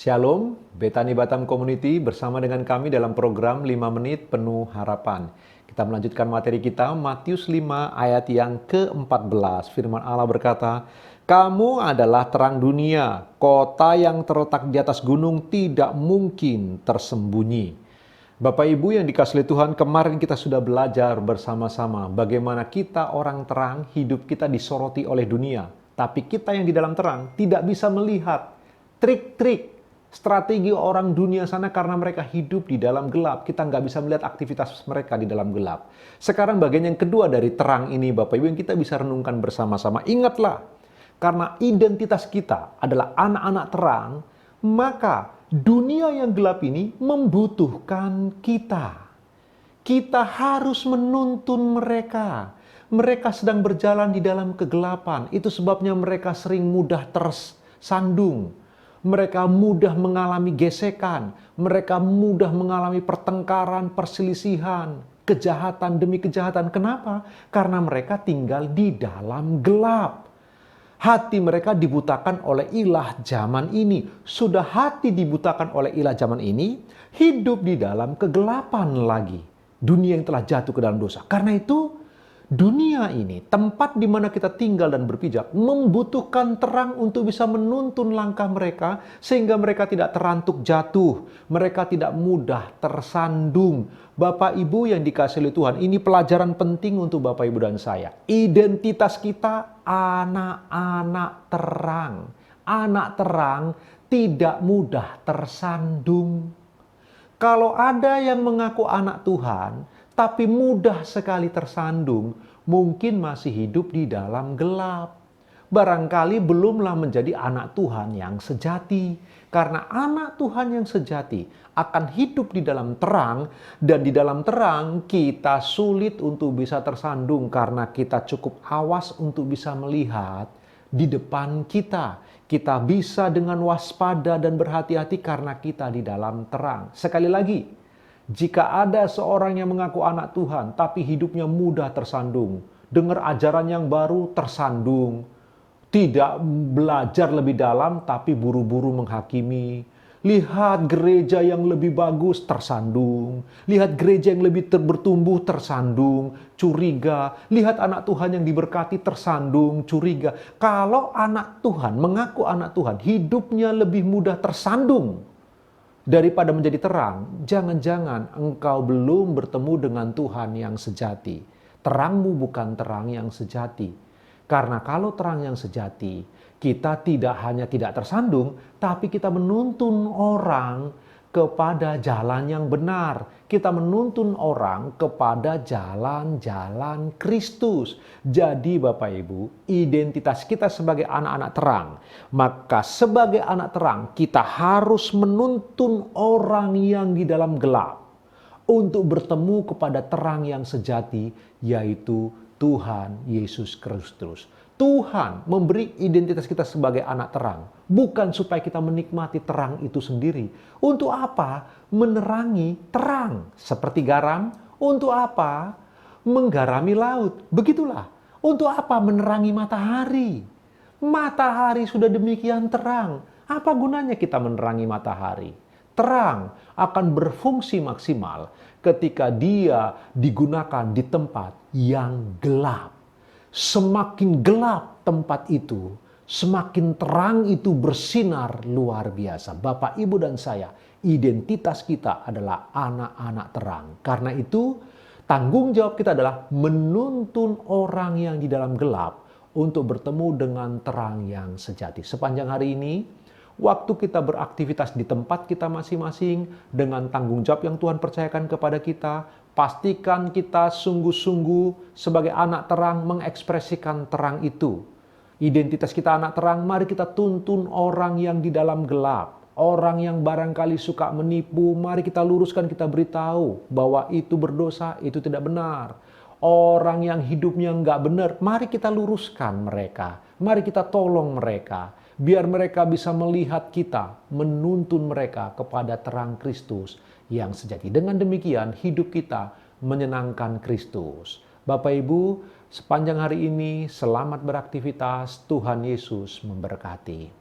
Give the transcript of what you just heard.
Shalom, Betani Batam Community bersama dengan kami dalam program 5 Menit Penuh Harapan. Kita melanjutkan materi kita, Matius 5 ayat yang ke-14. Firman Allah berkata, "Kamu adalah terang dunia, kota yang terletak di atas gunung tidak mungkin tersembunyi." Bapak Ibu yang dikasihi Tuhan, kemarin kita sudah belajar bersama-sama bagaimana kita orang terang, hidup kita disoroti oleh dunia. Tapi kita yang di dalam terang tidak bisa melihat trik-trik, strategi orang dunia sana karena mereka hidup di dalam gelap. Kita nggak bisa melihat aktivitas mereka di dalam gelap. Sekarang bagian yang kedua dari terang ini Bapak Ibu yang kita bisa renungkan bersama-sama. Ingatlah, karena identitas kita adalah anak-anak terang, maka dunia yang gelap ini membutuhkan kita. Kita harus menuntun mereka. Mereka sedang berjalan di dalam kegelapan. Itu sebabnya mereka sering mudah tersandung. Mereka mudah mengalami gesekan, mereka mudah mengalami pertengkaran, perselisihan, kejahatan demi kejahatan. Kenapa? Karena mereka tinggal di dalam gelap. Hati mereka dibutakan oleh ilah zaman ini. Sudah hati dibutakan oleh ilah zaman ini, hidup di dalam kegelapan lagi. Dunia yang telah jatuh ke dalam dosa. Karena itu, dunia ini, tempat di mana kita tinggal dan berpijak, membutuhkan terang untuk bisa menuntun langkah mereka, sehingga mereka tidak terantuk jatuh, mereka tidak mudah tersandung. Bapak Ibu yang dikasihi Tuhan, ini pelajaran penting untuk Bapak Ibu dan saya. Identitas kita anak-anak terang. Anak terang tidak mudah tersandung. Kalau ada yang mengaku anak Tuhan, tapi mudah sekali tersandung, mungkin masih hidup di dalam gelap. Barangkali belumlah menjadi anak Tuhan yang sejati. Karena anak Tuhan yang sejati akan hidup di dalam terang, dan di dalam terang kita sulit untuk bisa tersandung karena kita cukup awas untuk bisa melihat di depan kita. Kita bisa dengan waspada dan berhati-hati karena kita di dalam terang. Sekali lagi, jika ada seorang yang mengaku anak Tuhan, tapi hidupnya mudah tersandung, dengar ajaran yang baru tersandung, tidak belajar lebih dalam, tapi buru-buru menghakimi. Lihat gereja yang lebih bagus, tersandung. Lihat gereja yang lebih bertumbuh, tersandung, curiga. Lihat anak Tuhan yang diberkati, tersandung, curiga. Kalau anak Tuhan, mengaku anak Tuhan, hidupnya lebih mudah tersandung daripada menjadi terang, jangan-jangan engkau belum bertemu dengan Tuhan yang sejati. Terangmu bukan terang yang sejati. Karena kalau terang yang sejati, kita tidak hanya tidak tersandung, tapi kita menuntun orang kepada jalan yang benar. Kita menuntun orang kepada jalan-jalan Kristus. Jadi Bapak Ibu, identitas kita sebagai anak-anak terang. Maka sebagai anak terang, kita harus menuntun orang yang di dalam gelap untuk bertemu kepada terang yang sejati, yaitu Tuhan Yesus Kristus. Tuhan memberi identitas kita sebagai anak terang, bukan supaya kita menikmati terang itu sendiri. Untuk apa? Menerangi terang. Seperti garam, untuk apa? Menggarami laut. Begitulah. Untuk apa? Menerangi matahari. Matahari sudah demikian terang. Apa gunanya kita menerangi matahari? Terang akan berfungsi maksimal ketika dia digunakan di tempat yang gelap. Semakin gelap tempat itu, semakin terang itu bersinar luar biasa. Bapak, Ibu, dan saya, identitas kita adalah anak-anak terang. Karena itu, tanggung jawab kita adalah menuntun orang yang di dalam gelap untuk bertemu dengan terang yang sejati. Sepanjang hari ini, waktu kita beraktivitas di tempat kita masing-masing dengan tanggung jawab yang Tuhan percayakan kepada kita, pastikan kita sungguh-sungguh sebagai anak terang mengekspresikan terang itu. Identitas kita anak terang, mari kita tuntun orang yang di dalam gelap. Orang yang barangkali suka menipu, mari kita luruskan, kita beritahu bahwa itu berdosa, itu tidak benar. Orang yang hidupnya nggak benar, mari kita luruskan mereka. Mari kita tolong mereka. Biar mereka bisa melihat kita, menuntun mereka kepada terang Kristus yang sejati. Dengan demikian, hidup kita menyenangkan Kristus. Bapak Ibu, sepanjang hari ini selamat beraktivitas. Tuhan Yesus memberkati.